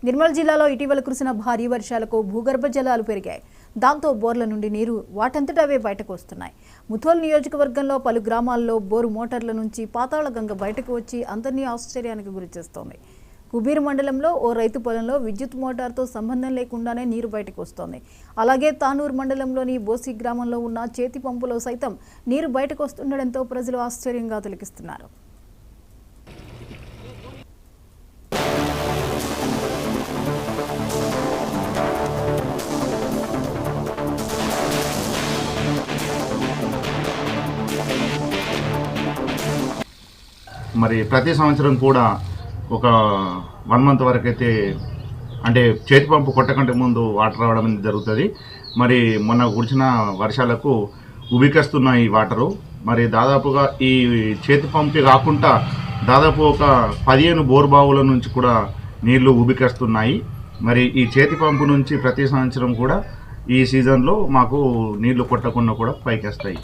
నిర్మల్ జిల్లాలో ఇటీవల కురిసిన భారీ వర్షాలకు భూగర్భ జలాలు పెరిగాయి. దాంతో బోర్ల నుండి నీరు వాటంతటవే బయటకు వస్తున్నాయి. ముథోల్ నియోజకవర్గంలో పలు గ్రామాల్లో బోరు మోటార్ల నుంచి పాతాళగంగ బయటకు వచ్చి అందరినీ ఆశ్చర్యానికి గురిచేస్తోంది. కుబీర్ మండలంలో ఓ రైతు పొలంలో విద్యుత్ మోటార్తో సంబంధం లేకుండానే నీరు బయటకు వస్తోంది. అలాగే తానూరు మండలంలోని బోసి గ్రామంలో ఉన్న చేతి పంపులో సైతం నీరు బయటకు వస్తుండడంతో ప్రజలు ఆశ్చర్యంగా తిలకిస్తున్నారు. మరి ప్రతి సంవత్సరం కూడా ఒక 1 మంత్ వరకు అయితే అంటే చేతి పంపు కొట్టకంటే ముందు వాటర్ రావడం జరుగుతుంది. మరి మొన్న కురిసిన వర్షాలకు ఉబికేస్తున్న ఈ వాటరు మరి దాదాపుగా ఈ చేతి పంపు కాకుండా దాదాపు ఒక 15 బోర్ బావుల నుంచి కూడా నీళ్లు ఉబికేస్తున్నాయి. మరి ఈ చేతి పంపు నుంచి ప్రతి సంవత్సరం కూడా ఈ సీజన్లో మాకు నీళ్లు కొట్టకుండా కూడా పైకి వస్తాయి.